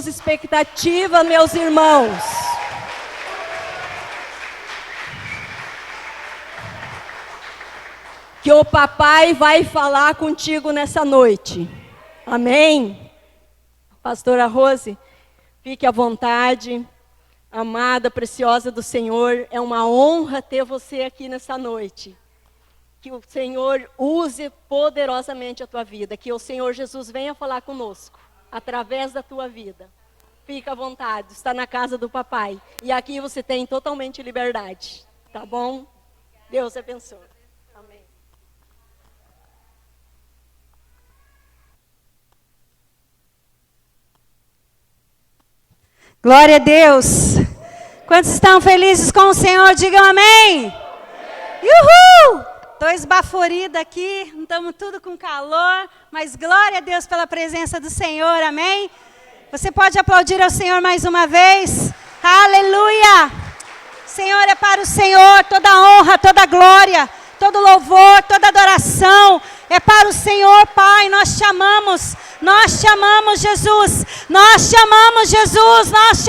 temos expectativa, meus irmãos. Que o papai vai falar contigo nessa noite. Amém? Pastora Rose, fique à vontade. Amada, preciosa do Senhor, é uma honra ter você aqui nessa noite. Que o Senhor use poderosamente a tua vida. Que o Senhor Jesus venha falar conosco, através da tua vida. Fica à vontade, está na casa do papai. E aqui você tem totalmente liberdade. Tá bom? Deus abençoe. Amém. Glória a Deus. Quantos estão felizes com o Senhor, digam amém. Uhul! Estou esbaforida aqui, estamos tudo com calor, mas glória a Deus pela presença do Senhor, amém? Você pode aplaudir ao Senhor mais uma vez? Aleluia! Senhor, é para o Senhor toda honra, toda glória, todo louvor, toda adoração. É para o Senhor, Pai, nós chamamos Jesus, nós chamamos Jesus, nós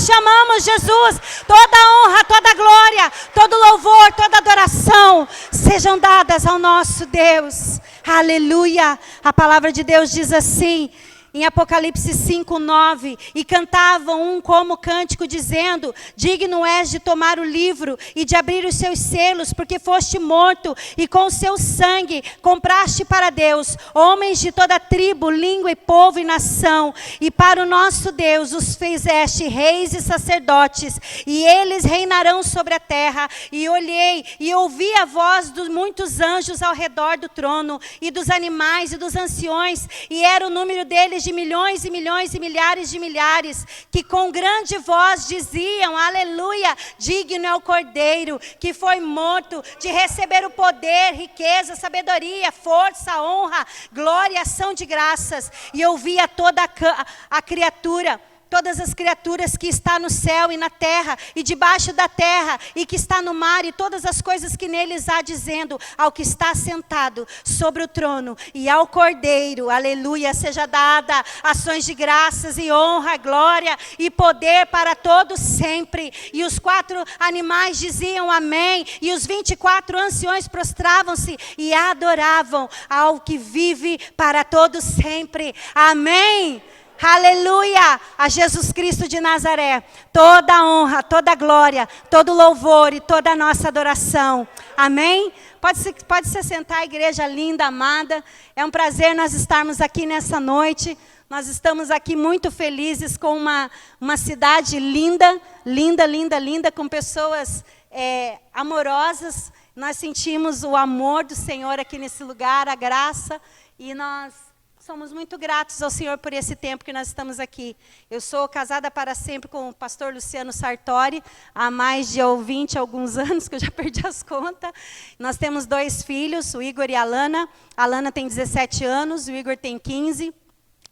chamamos Jesus. Toda honra, toda glória, todo louvor, toda adoração sejam dadas ao nosso Deus. Aleluia! A palavra de Deus diz assim, em Apocalipse 5:9, e cantavam um como cântico, dizendo: digno és de tomar o livro e de abrir os seus selos, porque foste morto, e com o seu sangue compraste para Deus homens de toda tribo, língua e povo e nação, e para o nosso Deus os fizeste reis e sacerdotes, e eles reinarão sobre a terra. E olhei e ouvi a voz de muitos anjos ao redor do trono, e dos animais e dos anciões, e era o número deles de milhões e milhões e milhares de milhares, que com grande voz diziam: aleluia, digno é o Cordeiro que foi morto de receber o poder, riqueza, sabedoria, força, honra, glória e ação de graças. E eu via toda a criatura, todas as criaturas que está no céu e na terra e debaixo da terra e que está no mar, e todas as coisas que neles há, dizendo ao que está sentado sobre o trono e ao Cordeiro, aleluia, seja dada ações de graças e honra, glória e poder para todos sempre. E os 4 animais diziam amém, e os 24 anciões prostravam-se e adoravam ao que vive para todos sempre. Amém. Aleluia, a Jesus Cristo de Nazaré, toda a honra, toda a glória, todo o louvor e toda a nossa adoração. Amém? Pode se sentar, igreja linda, amada. É um prazer nós estarmos aqui nessa noite. Nós estamos aqui muito felizes com uma cidade linda, linda, linda, linda, com pessoas amorosas. Nós sentimos o amor do Senhor aqui nesse lugar, a graça, e nós somos muito gratos ao Senhor por esse tempo que nós estamos aqui. Eu sou casada para sempre com o pastor Luciano Sartori, há mais de 20 alguns anos, que eu já perdi as contas. Nós temos 2 filhos, o Igor e a Alana. A Alana tem 17 anos, o Igor tem 15.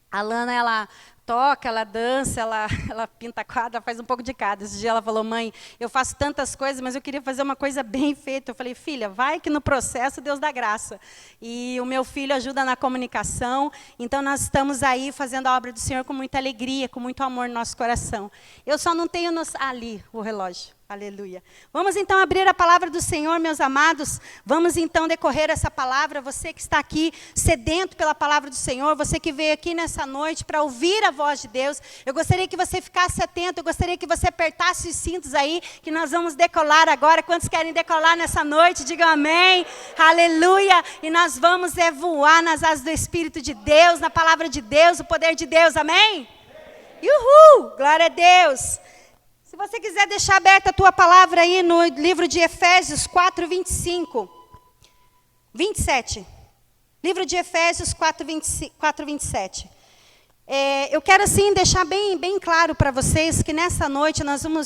A Alana, ela toca, ela dança, ela pinta quadra, faz um pouco de cada. Esse dia ela falou: mãe, eu faço tantas coisas, mas eu queria fazer uma coisa bem feita. Eu falei: filha, vai que no processo Deus dá graça. E o meu filho ajuda na comunicação, então nós estamos aí fazendo a obra do Senhor com muita alegria, com muito amor no nosso coração. Eu só não tenho ali o relógio. Aleluia. Vamos então abrir a palavra do Senhor, meus amados. Vamos então decorrer essa palavra. Você que está aqui sedento pela palavra do Senhor, você que veio aqui nessa noite para ouvir a voz de Deus, eu gostaria que você ficasse atento, eu gostaria que você apertasse os cintos aí, que nós vamos decolar agora. Quantos querem decolar nessa noite? Digam amém. Aleluia. E nós vamos voar nas asas do Espírito de Deus, na palavra de Deus, o poder de Deus. Amém? Uhul! Glória a Deus. Se você quiser deixar aberta a tua palavra aí no livro de Efésios 4, 25. 27. Livro de Efésios 4, 27. Eu quero assim deixar bem claro para vocês que nessa noite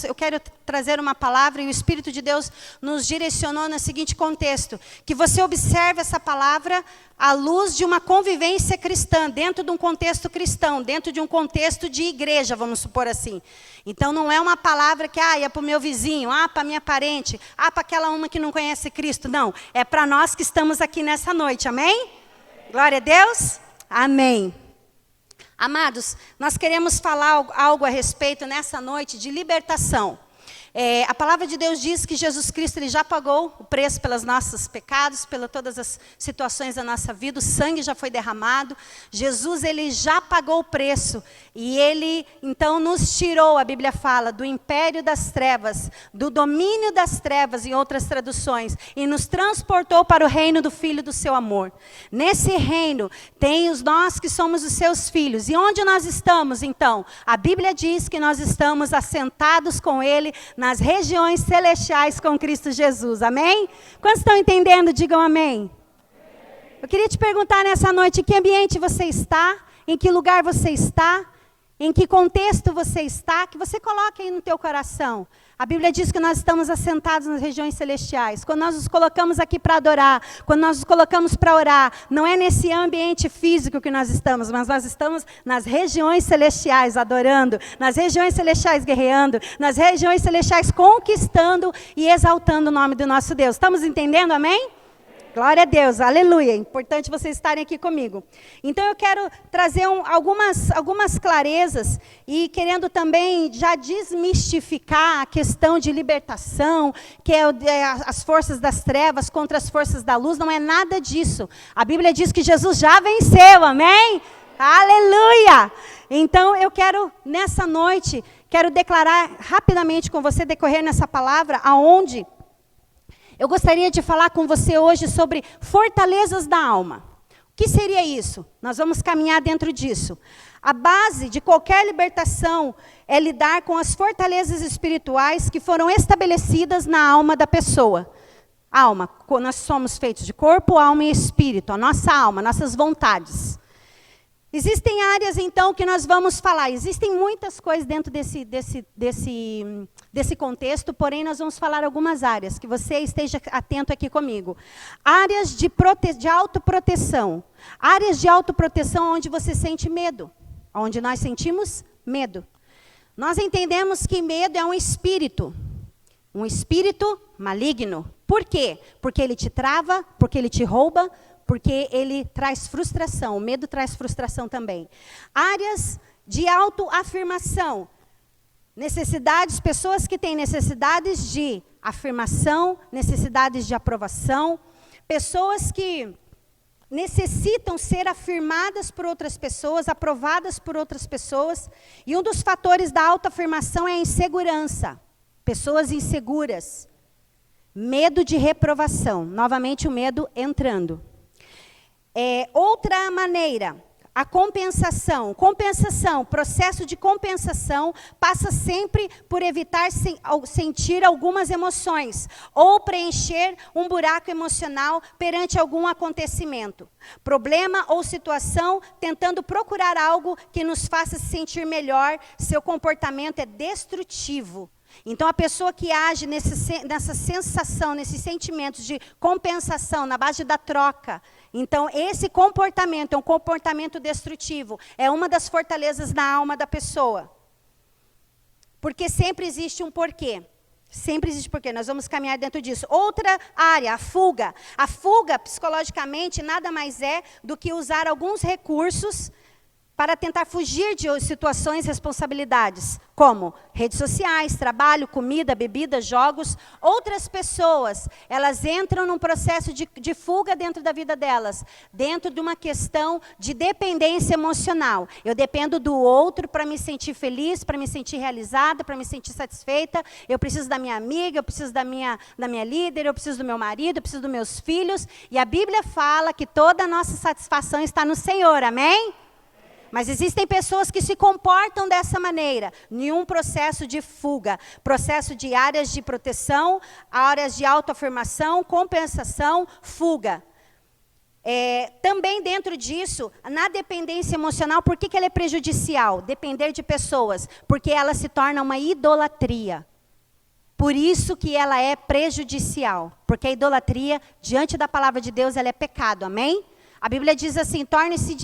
eu quero trazer uma palavra, e o Espírito de Deus nos direcionou no seguinte contexto: que você observe essa palavra à luz de uma convivência cristã, dentro de um contexto cristão, dentro de um contexto de igreja, vamos supor assim. Então não é uma palavra que é para o meu vizinho, para a minha parente, para aquela uma que não conhece Cristo. Não, é para nós que estamos aqui nessa noite, amém? Glória a Deus, amém. Amados, nós queremos falar algo a respeito nessa noite de libertação. A palavra de Deus diz que Jesus Cristo ele já pagou o preço pelos nossos pecados, pelas todas as situações da nossa vida, o sangue já foi derramado. Jesus ele já pagou o preço e ele então nos tirou, a Bíblia fala, do império das trevas, do domínio das trevas em outras traduções, e nos transportou para o reino do Filho do seu amor. Nesse reino tem nós que somos os seus filhos. E onde nós estamos então? A Bíblia diz que nós estamos assentados com ele nas regiões celestiais com Cristo Jesus, amém? Quantos estão entendendo? Digam amém. Eu queria te perguntar nessa noite, em que ambiente você está? Em que lugar você está? Em que contexto você está? Que você coloque aí no teu coração. A Bíblia diz que nós estamos assentados nas regiões celestiais. Quando nós nos colocamos aqui para adorar, quando nós nos colocamos para orar, não é nesse ambiente físico que nós estamos, mas nós estamos nas regiões celestiais adorando, nas regiões celestiais guerreando, nas regiões celestiais conquistando e exaltando o nome do nosso Deus. Estamos entendendo, amém? Glória a Deus, aleluia. É importante vocês estarem aqui comigo. Então eu quero trazer algumas clarezas e querendo também já desmistificar a questão de libertação, que é as forças das trevas contra as forças da luz. Não é nada disso. A Bíblia diz que Jesus já venceu, amém? Aleluia! Então eu quero, nessa noite, quero declarar rapidamente com você, decorrer nessa palavra, aonde eu gostaria de falar com você hoje sobre fortalezas da alma. O que seria isso? Nós vamos caminhar dentro disso. A base de qualquer libertação é lidar com as fortalezas espirituais que foram estabelecidas na alma da pessoa. Alma, nós somos feitos de corpo, alma e espírito, a nossa alma, nossas vontades. Existem áreas, então, que nós vamos falar. Existem muitas coisas dentro desse contexto, porém, nós vamos falar algumas áreas, que você esteja atento aqui comigo. Áreas de autoproteção. Áreas de autoproteção onde você sente medo, onde nós sentimos medo. Nós entendemos que medo é um espírito maligno. Por quê? Porque ele te trava, porque ele te rouba, porque ele traz frustração. O medo traz frustração também. Áreas de autoafirmação. Necessidades, pessoas que têm necessidades de afirmação, necessidades de aprovação. Pessoas que necessitam ser afirmadas por outras pessoas, aprovadas por outras pessoas. E um dos fatores da autoafirmação é a insegurança. Pessoas inseguras. Medo de reprovação. Novamente o medo entrando. Outra maneira, a compensação. Compensação, processo de compensação passa sempre por evitar sentir algumas emoções ou preencher um buraco emocional perante algum acontecimento. Problema ou situação, tentando procurar algo que nos faça se sentir melhor, seu comportamento é destrutivo. Então, a pessoa que age nessa sensação, nesses sentimentos de compensação, na base da troca, então, esse comportamento é um comportamento destrutivo. É uma das fortalezas da alma da pessoa. Porque sempre existe um porquê. Sempre existe porquê. Nós vamos caminhar dentro disso. Outra área, a fuga. A fuga, psicologicamente, nada mais é do que usar alguns recursos para tentar fugir de situações e responsabilidades, como redes sociais, trabalho, comida, bebida, jogos. Outras pessoas, elas entram num processo de fuga dentro da vida delas, dentro de uma questão de dependência emocional. Eu dependo do outro para me sentir feliz, para me sentir realizada, para me sentir satisfeita. Eu preciso da minha amiga, eu preciso da minha líder, eu preciso do meu marido, eu preciso dos meus filhos. E a Bíblia fala que toda a nossa satisfação está no Senhor, amém? Mas existem pessoas que se comportam dessa maneira, em um processo de fuga, processo de áreas de proteção, áreas de autoafirmação, compensação, fuga. Também dentro disso, na dependência emocional, por que ela é prejudicial? Depender de pessoas, porque ela se torna uma idolatria. Por isso que ela é prejudicial, porque a idolatria, diante da palavra de Deus, ela é pecado, amém? A Bíblia diz assim, torne-se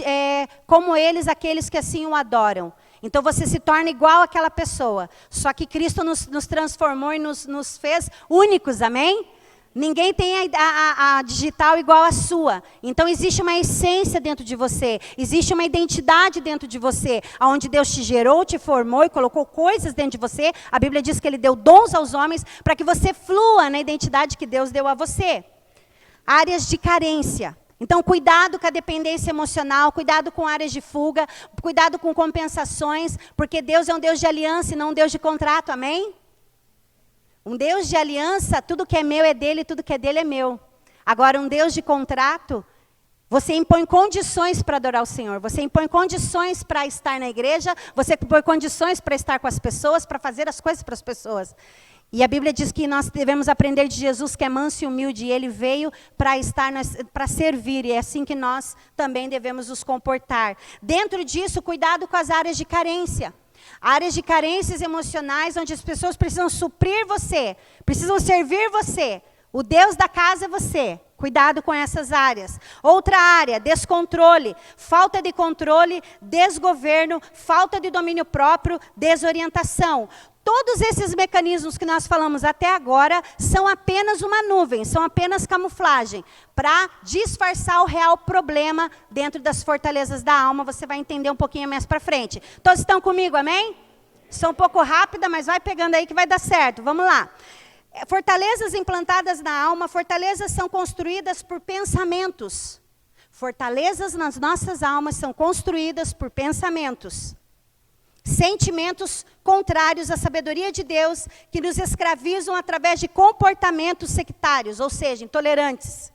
como eles, aqueles que assim o adoram. Então você se torna igual àquela pessoa. Só que Cristo nos transformou e nos fez únicos, amém? Ninguém tem a digital igual à sua. Então, existe uma essência dentro de você. Existe uma identidade dentro de você. Onde Deus te gerou, te formou e colocou coisas dentro de você. A Bíblia diz que Ele deu dons aos homens para que você flua na identidade que Deus deu a você. Áreas de carência. Então, cuidado com a dependência emocional, cuidado com áreas de fuga, cuidado com compensações, porque Deus é um Deus de aliança e não um Deus de contrato, amém? Um Deus de aliança, tudo que é meu é dele, tudo que é dele é meu. Agora, um Deus de contrato, você impõe condições para adorar o Senhor, você impõe condições para estar na igreja, você impõe condições para estar com as pessoas, para fazer as coisas para as pessoas. E a Bíblia diz que nós devemos aprender de Jesus, que é manso e humilde, e Ele veio para servir, e é assim que nós também devemos nos comportar. Dentro disso, cuidado com as áreas de carência. Áreas de carências emocionais, onde as pessoas precisam suprir você, precisam servir você. O Deus da casa é você. Cuidado com essas áreas. Outra área, descontrole, falta de controle, desgoverno, falta de domínio próprio, desorientação. Todos esses mecanismos que nós falamos até agora são apenas uma nuvem, são apenas camuflagem, para disfarçar o real problema dentro das fortalezas da alma. Você vai entender um pouquinho mais para frente. Todos estão comigo, amém? Sou um pouco rápida, mas vai pegando aí que vai dar certo. Vamos lá. Fortalezas implantadas na alma, fortalezas são construídas por pensamentos. Fortalezas nas nossas almas são construídas por pensamentos. Sentimentos contrários à sabedoria de Deus, que nos escravizam através de comportamentos sectários, ou seja, intolerantes.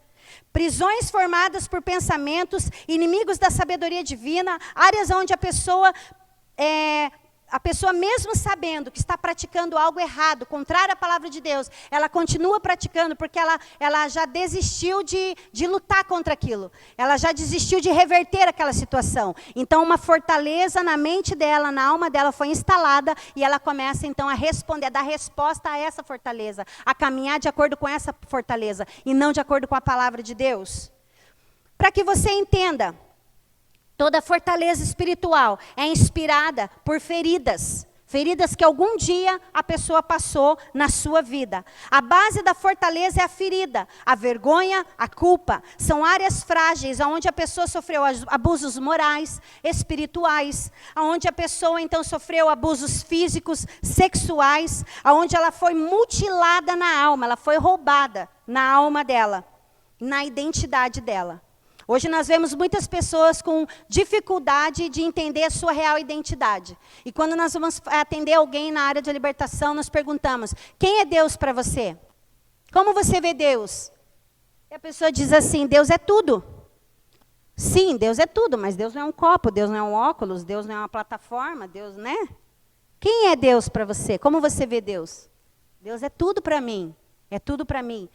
Prisões formadas por pensamentos, inimigos da sabedoria divina, áreas onde a pessoa mesmo sabendo que está praticando algo errado, contrário à palavra de Deus, ela continua praticando porque ela já desistiu de lutar contra aquilo. Ela já desistiu de reverter aquela situação. Então, uma fortaleza na mente dela, na alma dela foi instalada e ela começa então a responder, a dar resposta a essa fortaleza, a caminhar de acordo com essa fortaleza e não de acordo com a palavra de Deus. Para que você entenda, toda fortaleza espiritual é inspirada por feridas. Feridas que algum dia a pessoa passou na sua vida. A base da fortaleza é a ferida, a vergonha, a culpa. São áreas frágeis, onde a pessoa sofreu abusos morais, espirituais. Onde a pessoa então sofreu abusos físicos, sexuais. Onde ela foi mutilada na alma, ela foi roubada na alma dela, na identidade dela. Hoje nós vemos muitas pessoas com dificuldade de entender a sua real identidade. E quando nós vamos atender alguém na área de libertação, nós perguntamos, quem é Deus para você? Como você vê Deus? E a pessoa diz assim, Deus é tudo. Sim, Deus é tudo, mas Deus não é um copo, Deus não é um óculos, Deus não é uma plataforma, Deus, né? Quem é Deus para você? Como você vê Deus? Deus é tudo para mim, é tudo para mim.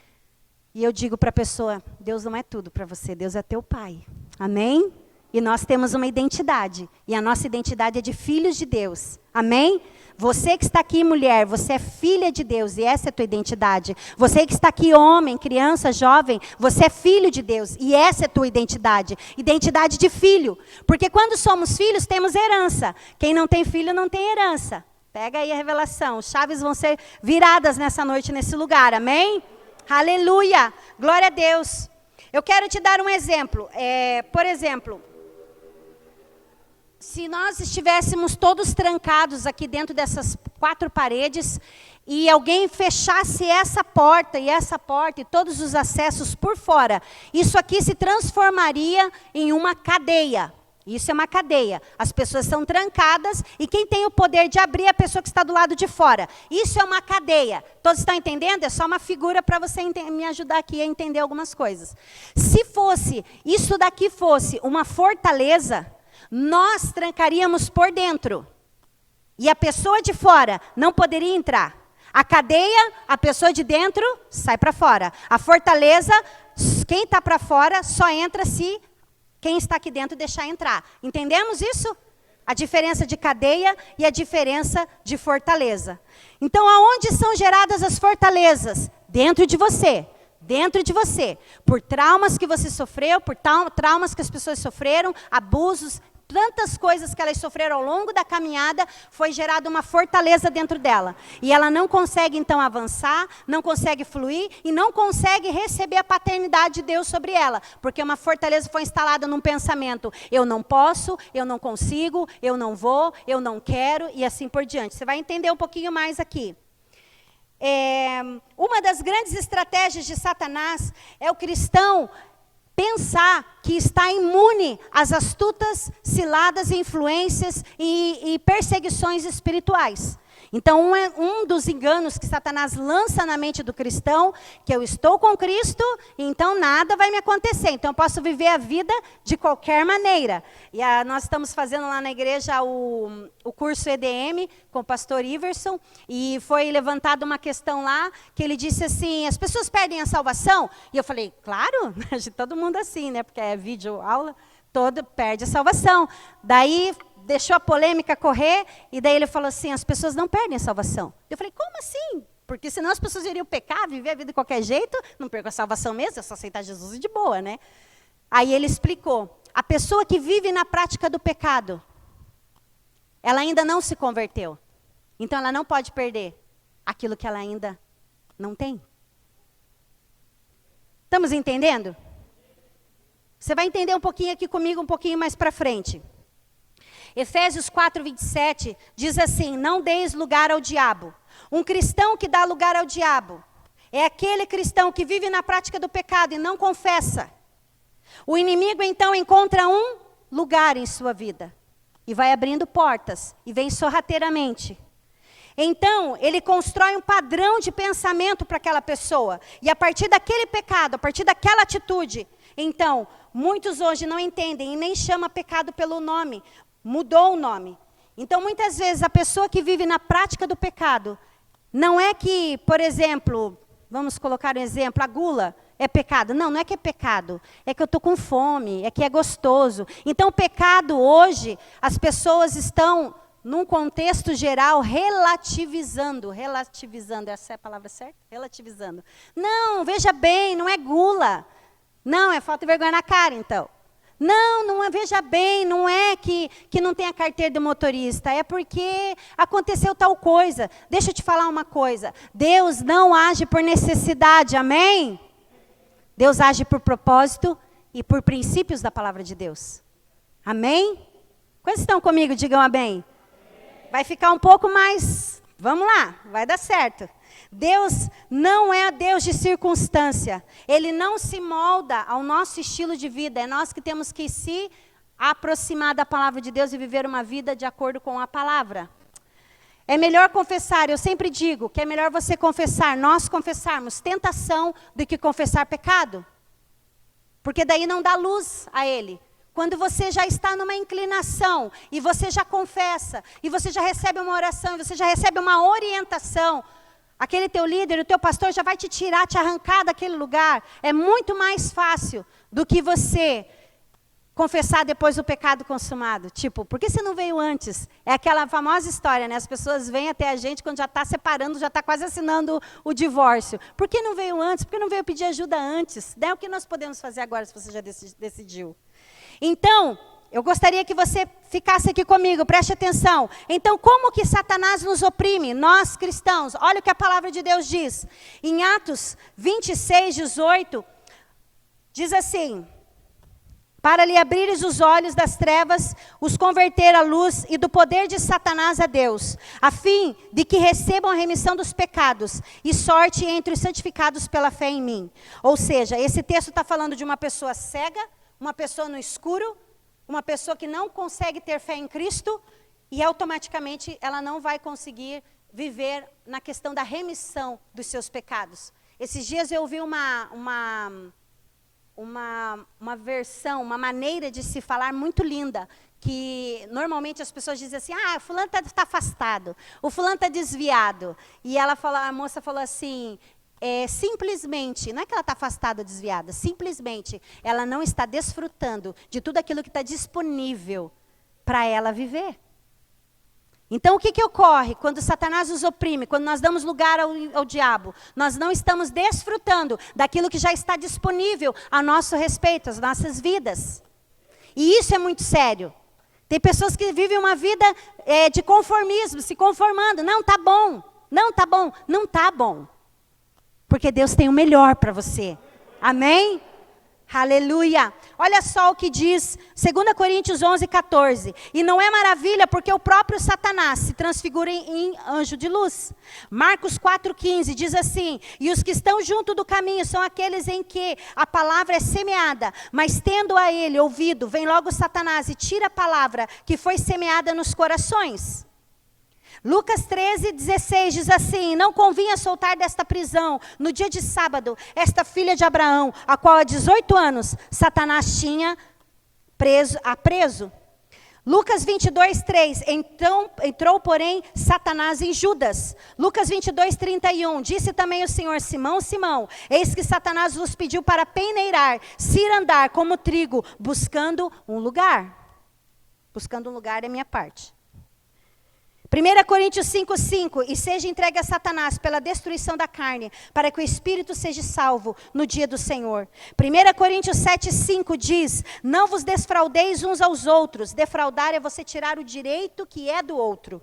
E eu digo para a pessoa, Deus não é tudo para você, Deus é teu Pai. Amém? E nós temos uma identidade. E a nossa identidade é de filhos de Deus. Amém? Você que está aqui, mulher, você é filha de Deus e essa é a tua identidade. Você que está aqui, homem, criança, jovem, você é filho de Deus e essa é a tua identidade. Identidade de filho. Porque quando somos filhos, temos herança. Quem não tem filho, não tem herança. Pega aí a revelação. As chaves vão ser viradas nessa noite, nesse lugar. Amém? Aleluia, glória a Deus. Eu quero te dar um exemplo. Por exemplo, se nós estivéssemos todos trancados aqui dentro dessas 4 paredes e alguém fechasse essa porta e todos os acessos por fora, isso aqui se transformaria em uma cadeia. Isso é uma cadeia. As pessoas são trancadas e quem tem o poder de abrir é a pessoa que está do lado de fora. Isso é uma cadeia. Todos estão entendendo? É só uma figura para você me ajudar aqui a entender algumas coisas. Se isso daqui fosse uma fortaleza, nós trancaríamos por dentro. E a pessoa de fora não poderia entrar. A cadeia, a pessoa de dentro sai para fora. A fortaleza, quem está para fora só entra se quem está aqui dentro deixar entrar. Entendemos isso? A diferença de cadeia e a diferença de fortaleza. Então, aonde são geradas as fortalezas? Dentro de você. Dentro de você. Por traumas que você sofreu, por traumas que as pessoas sofreram, abusos, tantas coisas que elas sofreram ao longo da caminhada, foi gerada uma fortaleza dentro dela. E ela não consegue, então, avançar, não consegue fluir e não consegue receber a paternidade de Deus sobre ela. Porque uma fortaleza foi instalada num pensamento: eu não posso, eu não consigo, eu não vou, eu não quero, e assim por diante. Você vai entender um pouquinho mais aqui. Uma das grandes estratégias de Satanás é o cristão pensar que está imune às astutas ciladas, influências e perseguições espirituais. Então, um dos enganos que Satanás lança na mente do cristão, que eu estou com Cristo, então nada vai me acontecer. Então, eu posso viver a vida de qualquer maneira. E nós estamos fazendo lá na igreja o curso EDM com o pastor Iverson, e foi levantada uma questão lá, que ele disse assim: as pessoas perdem a salvação? E eu falei, claro, todo mundo assim, né? Porque é vídeo aula, todo perde a salvação. Daí deixou a polêmica correr, e daí ele falou assim: as pessoas não perdem a salvação. Eu falei, como assim? Porque senão as pessoas iriam pecar, viver a vida de qualquer jeito, não perco a salvação mesmo, é só aceitar Jesus e de boa, né? Aí ele explicou: a pessoa que vive na prática do pecado, ela ainda não se converteu. Então ela não pode perder aquilo que ela ainda não tem. Estamos entendendo? Você vai entender um pouquinho aqui comigo, um pouquinho mais para frente. Efésios 4:27 diz assim: não deis lugar ao diabo. Um cristão que dá lugar ao diabo é aquele cristão que vive na prática do pecado e não confessa. O inimigo então encontra um lugar em sua vida e vai abrindo portas e vem sorrateiramente. Então, ele constrói um padrão de pensamento para aquela pessoa. E a partir daquele pecado, a partir daquela atitude, então, muitos hoje não entendem e nem chamam pecado pelo nome. Mudou o nome. Então, muitas vezes, a pessoa que vive na prática do pecado, não é que, por exemplo, vamos colocar um exemplo, a gula é pecado. Não, não é que é pecado. É que eu estou com fome, é que é gostoso. Então, o pecado hoje, as pessoas estão, num contexto geral, relativizando, essa é a palavra certa? Relativizando. Não, veja bem, não é gula. Não, é falta de vergonha na cara, então. Não, veja bem, não é que não tem a carteira de motorista, é porque aconteceu tal coisa. Deixa eu te falar uma coisa, Deus não age por necessidade, amém? Deus age por propósito e por princípios da palavra de Deus, amém? Quantos estão comigo, digam amém. Vai ficar um pouco mais, vamos lá, vai dar certo. Deus não é Deus de circunstância. Ele não se molda ao nosso estilo de vida. É nós que temos que se aproximar da palavra de Deus e viver uma vida de acordo com a palavra. É melhor confessar, eu sempre digo que é melhor você confessar, nós confessarmos tentação do que confessar pecado. Porque daí não dá luz a ele. Quando você já está numa inclinação e você já confessa, e você já recebe uma oração, e você já recebe uma orientação, aquele teu líder, o teu pastor já vai te tirar, te arrancar daquele lugar. É muito mais fácil do que você confessar depois do pecado consumado. Tipo, por que você não veio antes? É aquela famosa história, né? As pessoas vêm até a gente quando já está separando, já está quase assinando o divórcio. Por que não veio antes? Por que não veio pedir ajuda antes? Né? O que nós podemos fazer agora se você já decidiu? Então, eu gostaria que você ficasse aqui comigo, preste atenção. Então, como que Satanás nos oprime? Nós, cristãos, olha o que a palavra de Deus diz. Em Atos 26:18, diz assim: para lhe abrires os olhos das trevas, os converter à luz e do poder de Satanás a Deus, a fim de que recebam a remissão dos pecados e sorte entre os santificados pela fé em mim. Ou seja, esse texto está falando de uma pessoa cega, uma pessoa no escuro, uma pessoa que não consegue ter fé em Cristo e automaticamente ela não vai conseguir viver na questão da remissão dos seus pecados. Esses dias eu ouvi uma versão, uma maneira de se falar muito linda, que normalmente as pessoas dizem assim: o fulano está afastado, o fulano está desviado. E a moça falou assim: simplesmente, não é que ela está afastada, desviada, simplesmente ela não está desfrutando de tudo aquilo que está disponível para ela viver. Então, o que ocorre quando Satanás nos oprime, quando nós damos lugar ao diabo? Nós não estamos desfrutando daquilo que já está disponível a nosso respeito, as nossas vidas. E isso é muito sério. Tem pessoas que vivem uma vida de conformismo, se conformando. Não, tá bom. Não, tá bom. Não tá bom. Porque Deus tem o melhor para você. Amém? Aleluia. Olha só o que diz 2 Coríntios 11:14. E não é maravilha porque o próprio Satanás se transfigura em anjo de luz. Marcos 4:15 diz assim: e os que estão junto do caminho são aqueles em que a palavra é semeada, mas tendo a ele ouvido, vem logo Satanás e tira a palavra que foi semeada nos corações. Lucas 13:16 diz assim: não convinha soltar desta prisão, no dia de sábado, esta filha de Abraão, a qual há 18 anos Satanás tinha preso. Lucas 22:3, então entrou, porém, Satanás em Judas. Lucas 22:31, disse também o Senhor: Simão, Simão, eis que Satanás vos pediu para peneirar, se ir andar como trigo, buscando um lugar. Buscando um lugar é minha parte. 1 Coríntios 5:5, e seja entregue a Satanás pela destruição da carne, para que o espírito seja salvo no dia do Senhor. 1 Coríntios 7:5 diz: não vos desfraudeis uns aos outros. Defraudar é você tirar o direito que é do outro.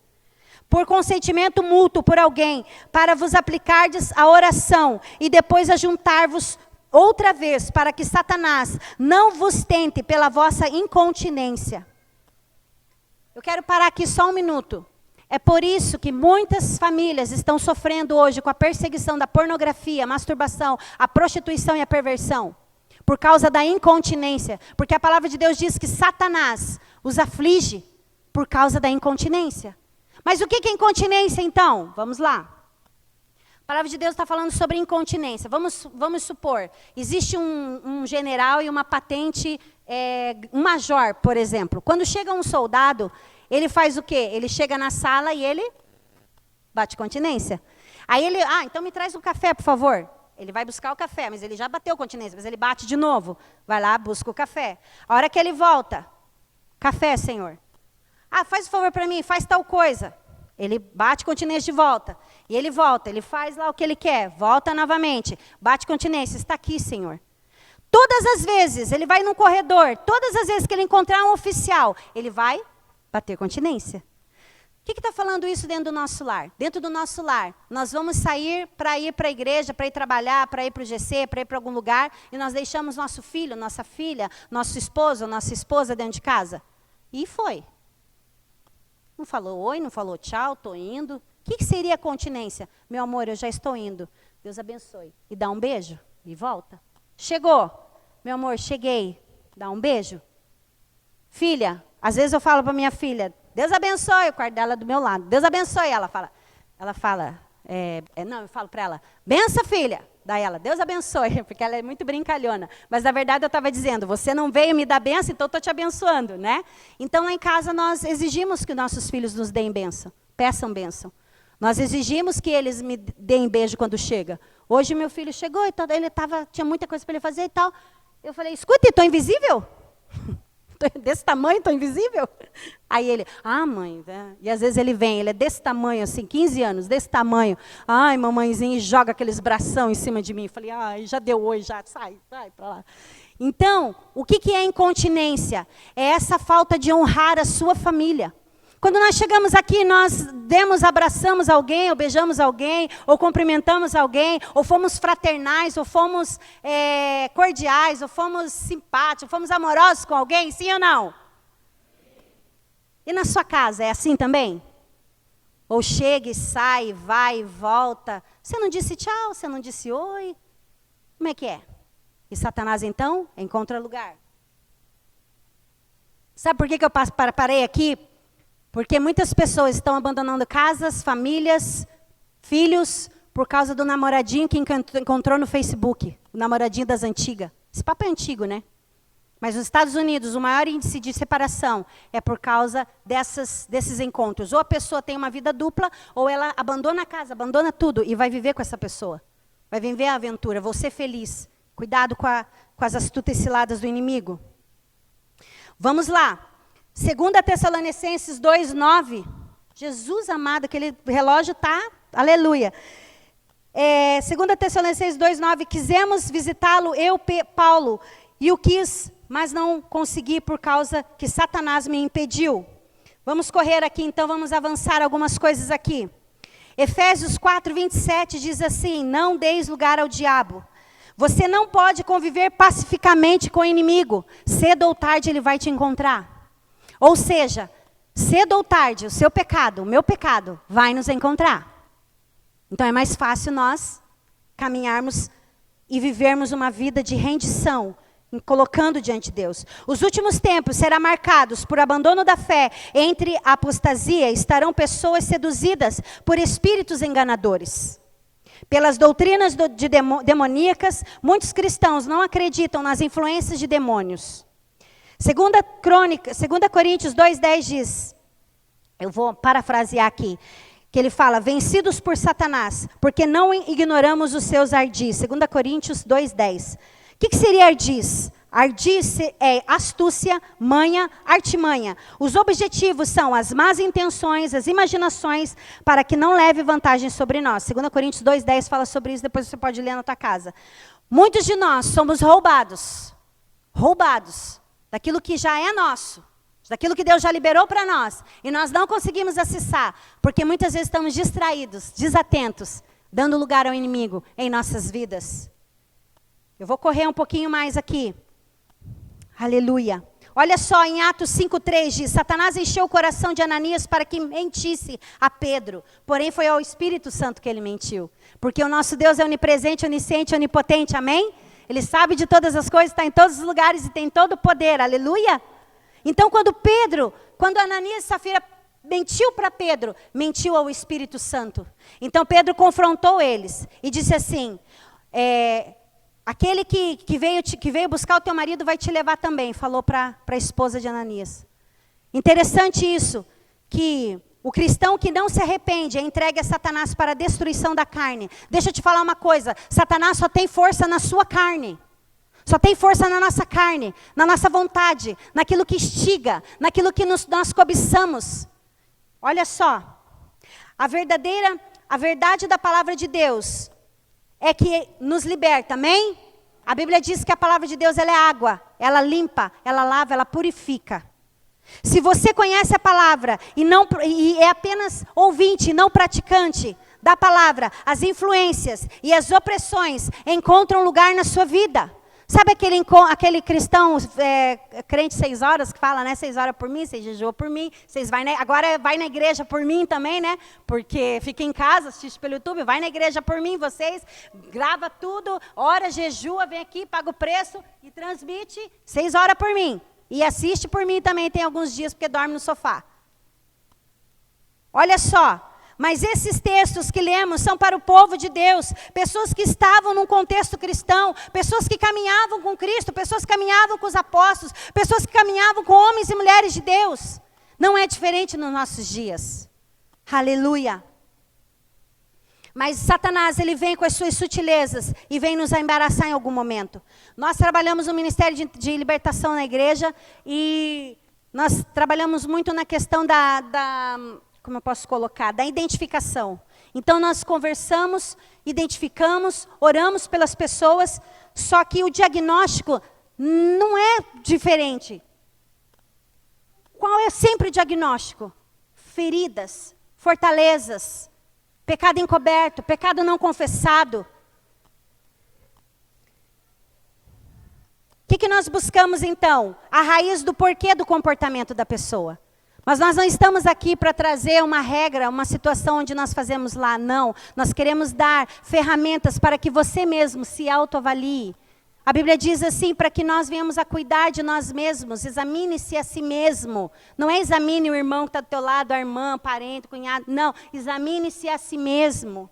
Por consentimento mútuo por alguém, para vos aplicardes a oração, e depois ajuntar-vos outra vez, para que Satanás não vos tente pela vossa incontinência. Eu quero parar aqui só um minuto. É por isso que muitas famílias estão sofrendo hoje com a perseguição da pornografia, a masturbação, a prostituição e a perversão. Por causa da incontinência. Porque a palavra de Deus diz que Satanás os aflige por causa da incontinência. Mas o que é incontinência então? Vamos lá. A palavra de Deus está falando sobre incontinência. Vamos supor, existe um general e uma patente, um major, por exemplo. Quando chega um soldado, ele faz o quê? Ele chega na sala e ele bate continência. Aí ele, então me traz um café, por favor. Ele vai buscar o café, mas ele já bateu continência, mas ele bate de novo. Vai lá, busca o café. A hora que ele volta, café, senhor. Faz um favor para mim, faz tal coisa. Ele bate continência de volta. E ele volta, ele faz lá o que ele quer. Volta novamente, bate continência. Está aqui, senhor. Todas as vezes, ele vai num corredor. Todas as vezes que ele encontrar um oficial, ele vai bater continência. O que está falando isso dentro do nosso lar? Dentro do nosso lar, nós vamos sair para a igreja, para ir trabalhar, para ir para o GC, para ir para algum lugar, e nós deixamos nosso filho, nossa filha, nosso esposo, nossa esposa dentro de casa. E foi. Não falou oi, não falou tchau, estou indo. O que seria a continência? Meu amor, eu já estou indo. Deus abençoe. E dá um beijo e volta. Chegou. Meu amor, cheguei. Dá um beijo. Filha, às vezes eu falo para minha filha, Deus abençoe, o quarto dela do meu lado. Deus abençoe, ela fala, não, eu falo para ela, benção, filha. Daí ela, Deus abençoe, porque ela é muito brincalhona. Mas na verdade eu estava dizendo, você não veio me dar benção, então eu estou te abençoando, né? Então lá em casa nós exigimos que nossos filhos nos deem benção, peçam benção. Nós exigimos que eles me deem beijo quando chega. Hoje meu filho chegou, e ele tinha muita coisa para ele fazer e tal. Eu falei, escuta, estou invisível? Desse tamanho, estou invisível? Aí ele, mãe, né? E às vezes ele vem, ele é desse tamanho, assim, 15 anos, desse tamanho. Ai, mamãezinha, e joga aqueles bração em cima de mim. Eu falei, já deu oi, já, sai para lá. Então, o que é incontinência? É essa falta de honrar a sua família. Quando nós chegamos aqui, nós abraçamos alguém, ou beijamos alguém, ou cumprimentamos alguém, ou fomos fraternais, ou fomos cordiais, ou fomos simpáticos, ou fomos amorosos com alguém, sim ou não? E na sua casa, é assim também? Ou chega e sai, vai e volta. Você não disse tchau, você não disse oi. Como é que é? E Satanás, então, encontra lugar. Sabe por que eu parei aqui? Porque muitas pessoas estão abandonando casas, famílias, filhos, por causa do namoradinho que encontrou no Facebook. O namoradinho das antigas. Esse papo é antigo, né? Mas nos Estados Unidos, o maior índice de separação é por causa desses encontros. Ou a pessoa tem uma vida dupla, ou ela abandona a casa, abandona tudo e vai viver com essa pessoa. Vai viver a aventura, vou ser feliz. Cuidado com as astutas ciladas do inimigo. Vamos lá. 2 Tessalonicenses 2:9. Jesus amado, aquele relógio está, aleluia. 2 Tessalonicenses 2:9. Quisemos visitá-lo, eu, Paulo, e o quis mas não consegui por causa que Satanás me impediu. Vamos correr aqui, então, vamos avançar algumas coisas aqui. Efésios 4:27 diz assim: não deis lugar ao diabo. Você não pode conviver pacificamente com o inimigo. Cedo ou tarde ele vai te encontrar. Ou seja, cedo ou tarde, o seu pecado, o meu pecado, vai nos encontrar. Então é mais fácil nós caminharmos e vivermos uma vida de rendição, colocando diante de Deus. Os últimos tempos serão marcados por abandono da fé. Entre a apostasia estarão pessoas seduzidas por espíritos enganadores. Pelas doutrinas demoníacas, muitos cristãos não acreditam nas influências de demônios. 2 Coríntios 2:10 diz, eu vou parafrasear aqui, que ele fala: vencidos por Satanás, porque não ignoramos os seus ardis. 2 Coríntios 2:10. O que seria ardis? Ardis é astúcia, manha, artimanha. Os objetivos são as más intenções, as imaginações, para que não leve vantagem sobre nós. 2 Coríntios 2:10 fala sobre isso, depois você pode ler na tua casa. Muitos de nós somos roubados daquilo que já é nosso, daquilo que Deus já liberou para nós, e nós não conseguimos acessar, porque muitas vezes estamos distraídos, desatentos, dando lugar ao inimigo em nossas vidas. Eu vou correr um pouquinho mais aqui. Aleluia. Olha só, em Atos 5:3 diz: Satanás encheu o coração de Ananias para que mentisse a Pedro. Porém foi ao Espírito Santo que ele mentiu. Porque o nosso Deus é onipresente, onisciente, onipotente. Amém? Ele sabe de todas as coisas, está em todos os lugares e tem todo o poder. Aleluia. Então quando Ananias e Safira mentiu para Pedro, mentiu ao Espírito Santo. Então Pedro confrontou eles e disse assim: aquele que veio buscar o teu marido vai te levar também, falou para a esposa de Ananias. Interessante isso, que o cristão que não se arrepende é entregue a Satanás para a destruição da carne. Deixa eu te falar uma coisa, Satanás só tem força na sua carne. Só tem força na nossa carne, na nossa vontade, naquilo que instiga, naquilo que nós cobiçamos. Olha só, a verdade da palavra de Deus é que nos liberta, amém? A Bíblia diz que a palavra de Deus ela é água, ela limpa, ela lava, ela purifica. Se você conhece a palavra e é apenas ouvinte, não praticante da palavra, as influências e as opressões encontram lugar na sua vida. Sabe aquele cristão crente 6 horas que fala, né? 6 horas por mim, 6 jejuam por mim, agora vai na igreja por mim também, né? Porque fica em casa, assiste pelo YouTube, vai na igreja por mim, vocês, grava tudo, ora, jejua, vem aqui, paga o preço e transmite 6 horas por mim. E assiste por mim também, tem alguns dias, porque dorme no sofá. Olha só. Mas esses textos que lemos são para o povo de Deus, pessoas que estavam num contexto cristão, pessoas que caminhavam com Cristo, pessoas que caminhavam com os apóstolos, pessoas que caminhavam com homens e mulheres de Deus. Não é diferente nos nossos dias. Aleluia. Mas Satanás, ele vem com as suas sutilezas e vem nos embaraçar em algum momento. Nós trabalhamos no Ministério de Libertação na igreja e nós trabalhamos muito na questão como eu posso colocar, da identificação. Então nós conversamos, identificamos, oramos pelas pessoas, só que o diagnóstico não é diferente. Qual é sempre o diagnóstico? Feridas, fortalezas, pecado encoberto, pecado não confessado. O que nós buscamos então? A raiz do porquê do comportamento da pessoa. Mas nós não estamos aqui para trazer uma regra, uma situação onde nós fazemos lá, não. Nós queremos dar ferramentas para que você mesmo se autoavalie. A Bíblia diz assim, para que nós venhamos a cuidar de nós mesmos, examine-se a si mesmo. Não é examine o irmão que está do teu lado, a irmã, parente, cunhado, não. Examine-se a si mesmo.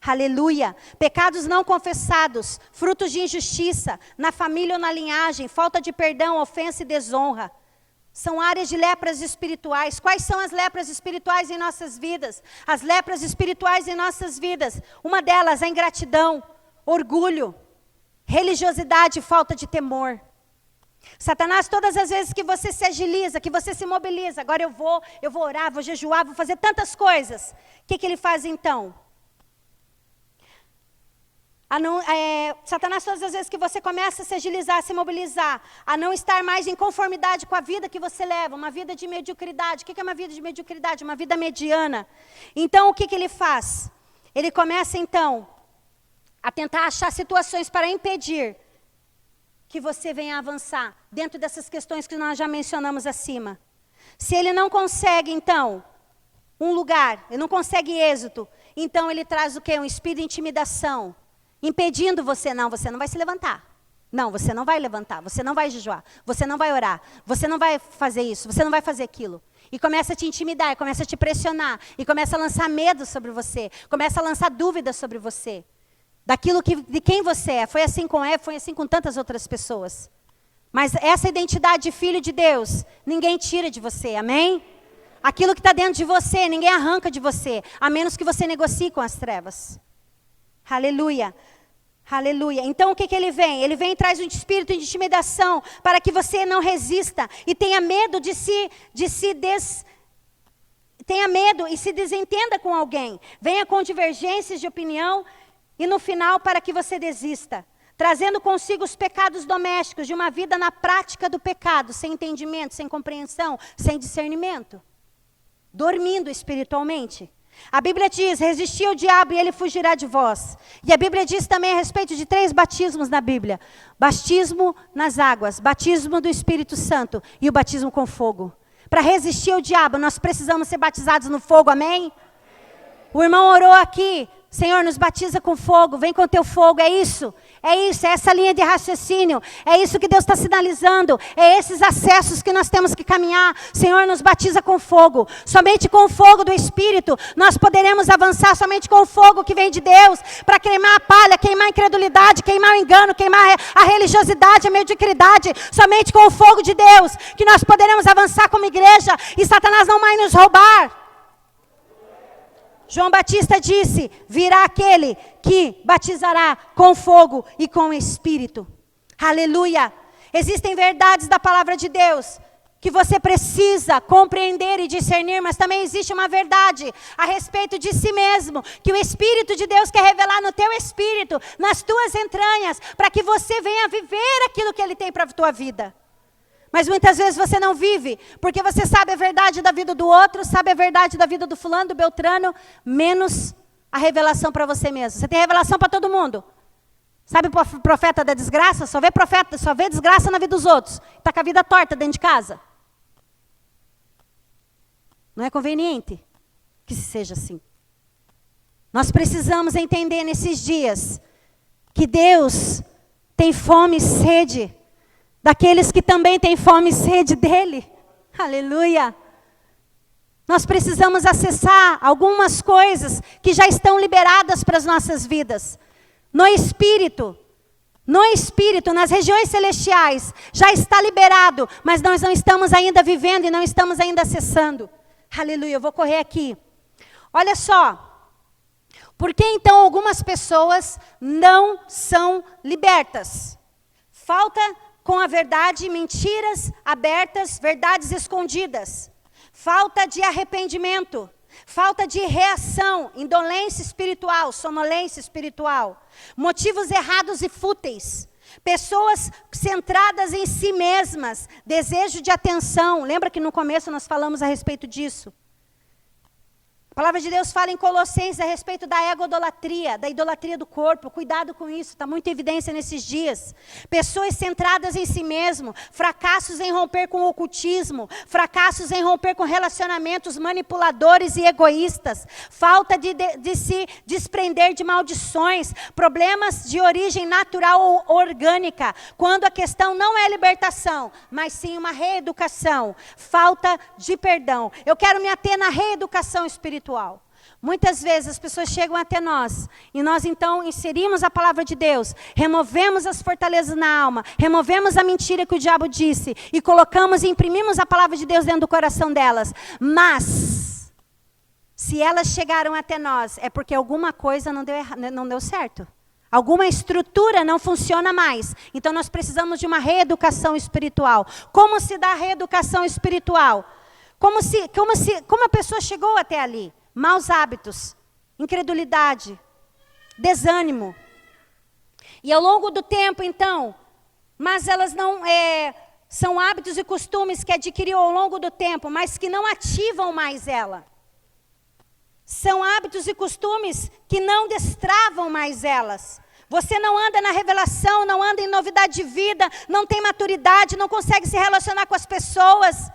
Aleluia. Pecados não confessados, frutos de injustiça, na família ou na linhagem, falta de perdão, ofensa e desonra. São áreas de lepras espirituais. Quais são as lepras espirituais em nossas vidas? As lepras espirituais em nossas vidas. Uma delas, a ingratidão, orgulho, religiosidade e falta de temor. Satanás, todas as vezes que você se agiliza, que você se mobiliza, agora eu vou orar, vou jejuar, vou fazer tantas coisas. O que ele faz então? Satanás, todas as vezes que você começa a se agilizar, a se mobilizar, a não estar mais em conformidade com a vida que você leva, uma vida de mediocridade. O que é uma vida de mediocridade? Uma vida mediana. Então, o que ele faz? Ele começa, então, a tentar achar situações para impedir que você venha avançar dentro dessas questões que nós já mencionamos acima. Se ele não consegue, então, um lugar, ele não consegue êxito, então ele traz o quê? Um espírito de intimidação, impedindo você. Não, você não vai se levantar. Não, você não vai levantar, você não vai jejuar, você não vai orar, você não vai fazer isso, você não vai fazer aquilo. E começa a te intimidar, começa a te pressionar, e começa a lançar medo sobre você, começa a lançar dúvidas sobre você. Daquilo de quem você é. Foi assim com Eva, foi assim com tantas outras pessoas. Mas essa identidade de filho de Deus, ninguém tira de você, amém? Aquilo que está dentro de você, ninguém arranca de você, a menos que você negocie com as trevas. Aleluia. Aleluia. Então o que ele vem? Ele vem e traz um espírito de intimidação para que você não resista e tenha medo tenha medo e se desentenda com alguém. Venha com divergências de opinião e no final para que você desista. Trazendo consigo os pecados domésticos de uma vida na prática do pecado, sem entendimento, sem compreensão, sem discernimento. Dormindo espiritualmente. A Bíblia diz, resisti ao diabo e ele fugirá de vós. E a Bíblia diz também a respeito de 3 batismos na Bíblia. Batismo nas águas, batismo do Espírito Santo e o batismo com fogo. Para resistir ao diabo, nós precisamos ser batizados no fogo, amém? O irmão orou aqui, Senhor, nos batiza com fogo, vem com teu fogo, é isso, é essa linha de raciocínio, é isso que Deus está sinalizando, é esses acessos que nós temos que caminhar. Senhor, nos batiza com fogo, somente com o fogo do Espírito, nós poderemos avançar, somente com o fogo que vem de Deus, para queimar a palha, queimar a incredulidade, queimar o engano, queimar a religiosidade, a mediocridade, somente com o fogo de Deus, que nós poderemos avançar como igreja, e Satanás não vai nos roubar. João Batista disse, virá aquele que batizará com fogo e com espírito. Aleluia. Existem verdades da palavra de Deus que você precisa compreender e discernir, mas também existe uma verdade a respeito de si mesmo, que o Espírito de Deus quer revelar no teu espírito, nas tuas entranhas, para que você venha viver aquilo que Ele tem para a tua vida. Mas muitas vezes você não vive, porque você sabe a verdade da vida do outro, sabe a verdade da vida do fulano, do beltrano, menos a revelação para você mesmo. Você tem revelação para todo mundo. Sabe o profeta da desgraça? Só vê desgraça na vida dos outros. Está com a vida torta dentro de casa. Não é conveniente que seja assim. Nós precisamos entender nesses dias que Deus tem fome e sede daqueles que também têm fome e sede dele. Aleluia. Nós precisamos acessar algumas coisas que já estão liberadas para as nossas vidas. No Espírito, nas regiões celestiais, já está liberado, mas nós não estamos ainda vivendo e não estamos ainda acessando. Aleluia, eu vou correr aqui. Olha só, por que então algumas pessoas não são libertas? Falta com a verdade, mentiras abertas, verdades escondidas. Falta de arrependimento, falta de reação, indolência espiritual, sonolência espiritual. Motivos errados e fúteis. Pessoas centradas em si mesmas, desejo de atenção. Lembra que no começo nós falamos a respeito disso? A palavra de Deus fala em Colossenses a respeito da ego-idolatria, da idolatria do corpo. Cuidado com isso, está muito em evidência nesses dias. Pessoas centradas em si mesmo, fracassos em romper com o ocultismo, fracassos em romper com relacionamentos manipuladores e egoístas, falta de se desprender de maldições, problemas de origem natural ou orgânica, quando a questão não é libertação, mas sim uma reeducação, falta de perdão. Eu quero me ater na reeducação espiritual. Muitas vezes as pessoas chegam até nós e nós então inserimos a palavra de Deus, removemos as fortalezas na alma, removemos a mentira que o diabo disse e colocamos e imprimimos a palavra de Deus dentro do coração delas. Mas, se elas chegaram até nós, é porque alguma coisa não deu certo. Alguma estrutura não funciona mais. Então nós precisamos de uma reeducação espiritual. Como se dá a reeducação espiritual? Como a pessoa chegou até ali? Maus hábitos, incredulidade, desânimo, E ao longo do tempo, então, mas elas não são hábitos e costumes que adquiriu ao longo do tempo, mas que não ativam mais ela. São hábitos e costumes que não destravam mais elas. Você não anda na revelação, não anda em novidade de vida, não tem maturidade, não consegue se relacionar com as pessoas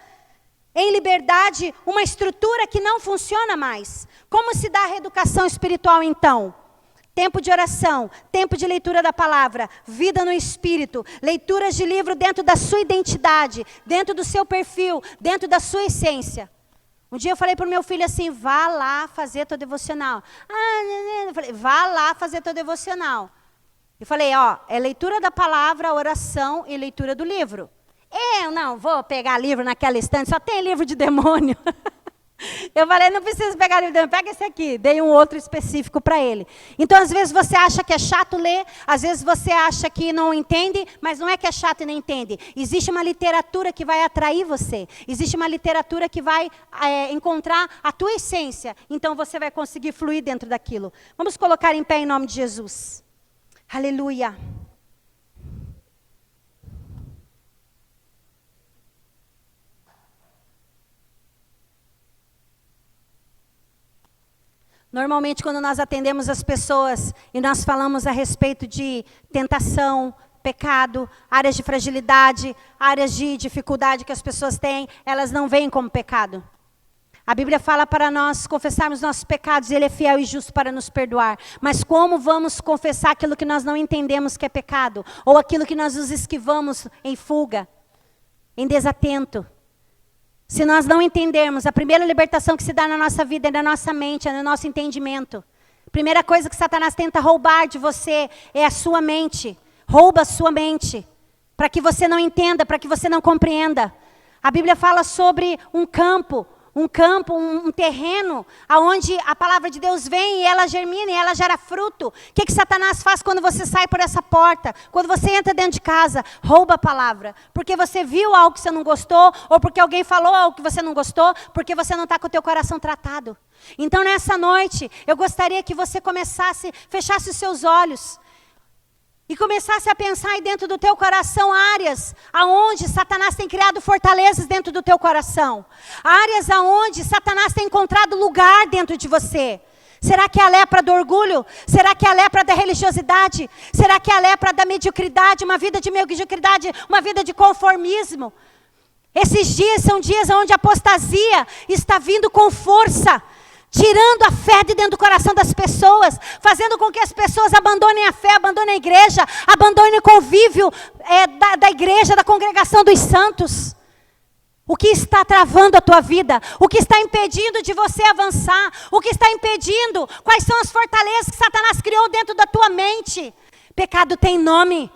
em liberdade, uma estrutura que não funciona mais. Como se dá a reeducação espiritual então? Tempo de oração, tempo de leitura da palavra, vida no Espírito, leituras de livro dentro da sua identidade, dentro do seu perfil, dentro da sua essência. Um dia eu falei para o meu filho assim, vá lá fazer teu devocional. Eu falei, vá lá fazer teu devocional. Eu falei, é leitura da palavra, oração e leitura do livro. Eu não vou pegar livro naquela estante, só tem livro de demônio. Eu falei, não precisa pegar livro de demônio, pega esse aqui. Dei um outro específico para ele. Então, às vezes você acha que é chato ler, às vezes você acha que não entende, mas não é que é chato e não entende. Existe uma literatura que vai atrair você. Existe uma literatura que vai encontrar a tua essência. Então, você vai conseguir fluir dentro daquilo. Vamos colocar em pé em nome de Jesus. Aleluia. Normalmente, quando nós atendemos as pessoas e nós falamos a respeito de tentação, pecado, áreas de fragilidade, áreas de dificuldade que as pessoas têm, elas não veem como pecado. A Bíblia fala para nós confessarmos nossos pecados e Ele é fiel e justo para nos perdoar. Mas como vamos confessar aquilo que nós não entendemos que é pecado? Ou aquilo que nós nos esquivamos em fuga, em desatento? Se nós não entendermos, a primeira libertação que se dá na nossa vida é na nossa mente, é no nosso entendimento. A primeira coisa que Satanás tenta roubar de você é a sua mente. Rouba a sua mente, para que você não entenda, para que você não compreenda. A Bíblia fala sobre um campo, um terreno, onde a palavra de Deus vem e ela germina e ela gera fruto. O que Satanás faz quando você sai por essa porta? Quando você entra dentro de casa, rouba a palavra. Porque você viu algo que você não gostou, ou porque alguém falou algo que você não gostou, porque você não está com o teu coração tratado. Então nessa noite, eu gostaria que você fechasse os seus olhos, e começasse a pensar aí dentro do teu coração áreas aonde Satanás tem criado fortalezas dentro do teu coração. Áreas aonde Satanás tem encontrado lugar dentro de você. Será que é a lepra do orgulho? Será que é a lepra da religiosidade? Será que é a lepra da mediocridade? Uma vida de mediocridade, uma vida de conformismo? Esses dias são dias onde a apostasia está vindo com força, tirando a fé de dentro do coração das pessoas, fazendo com que as pessoas abandonem a fé, abandonem a igreja, abandonem o convívio da igreja, da congregação dos santos. O que está travando a tua vida? O que está impedindo de você avançar? O que está impedindo? Quais são as fortalezas que Satanás criou dentro da tua mente? Pecado tem nome.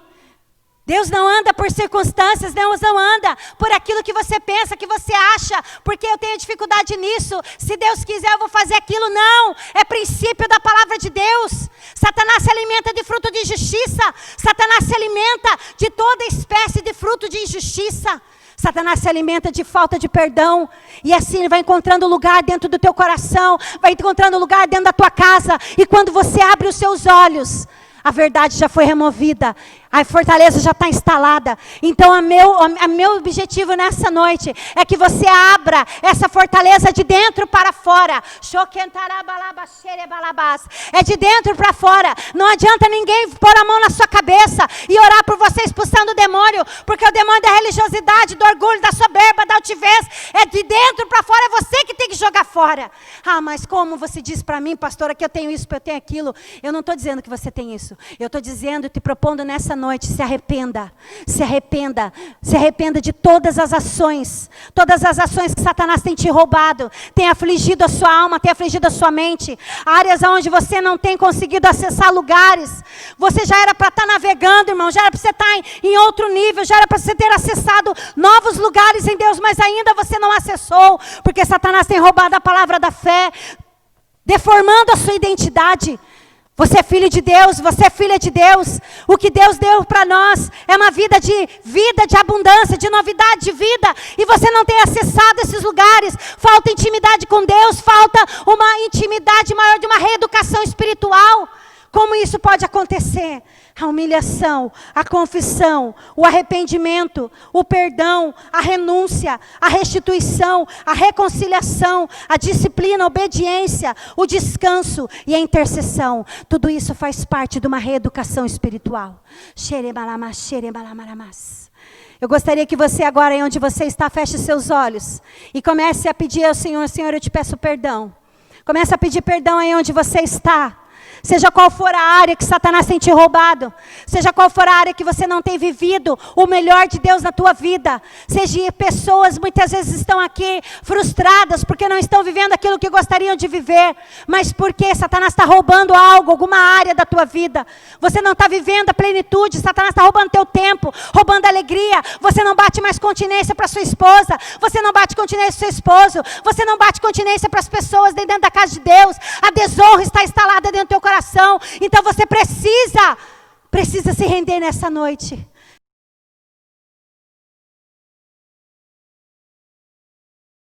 Deus não anda por circunstâncias, Deus não anda por aquilo que você pensa, que você acha, porque eu tenho dificuldade nisso. Se Deus quiser, eu vou fazer aquilo. Não, é princípio da palavra de Deus. Satanás se alimenta de fruto de injustiça. Satanás se alimenta de toda espécie de fruto de injustiça. Satanás se alimenta de falta de perdão. E assim ele vai encontrando lugar dentro do teu coração, vai encontrando lugar dentro da tua casa. E quando você abre os seus olhos, a verdade já foi removida, a fortaleza já está instalada. Então, o meu objetivo nessa noite é que você abra essa fortaleza de dentro para fora. É de dentro para fora. Não adianta ninguém pôr a mão na sua cabeça e orar por você expulsando o demônio, porque o demônio da religiosidade, do orgulho, da soberba, da altivez, é de dentro para fora, é você que tem que jogar fora. Ah, mas como você diz para mim, pastora, que eu tenho isso, que eu tenho aquilo? Eu não estou dizendo que você tem isso. Eu estou dizendo, te propondo nessa noite, se arrependa, se arrependa, se arrependa de todas as ações que Satanás tem te roubado, tem afligido a sua alma, tem afligido a sua mente, áreas onde você não tem conseguido acessar lugares. Você já era para estar navegando, irmão, já era para você estar em outro nível, já era para você ter acessado novos lugares em Deus, mas ainda você não acessou, porque Satanás tem roubado a palavra da fé, deformando a sua identidade. Você é filho de Deus, você é filha de Deus. O que Deus deu para nós é uma vida de abundância, de novidade de vida. E você não tem acessado esses lugares. Falta intimidade com Deus, falta uma intimidade maior, de uma reeducação espiritual. Como isso pode acontecer? A humilhação, a confissão, o arrependimento, o perdão, a renúncia, a restituição, a reconciliação, a disciplina, a obediência, o descanso e a intercessão. Tudo isso faz parte de uma reeducação espiritual. Eu gostaria que você agora, aí onde você está, feche seus olhos e comece a pedir ao Senhor: Senhor, eu te peço perdão. Comece a pedir perdão aí onde você está. Seja qual for a área que Satanás tem te roubado, seja qual for a área que você não tem vivido o melhor de Deus na tua vida, seja pessoas muitas vezes estão aqui frustradas porque não estão vivendo aquilo que gostariam de viver, mas porque Satanás está roubando algo, alguma área da tua vida, você não está vivendo a plenitude, Satanás está roubando teu tempo, roubando a alegria, você não bate mais continência para sua esposa, você não bate continência para seu esposo, você não bate continência para as pessoas dentro da casa de Deus, a desonra está instalada dentro do teu coração. Então você precisa se render nessa noite.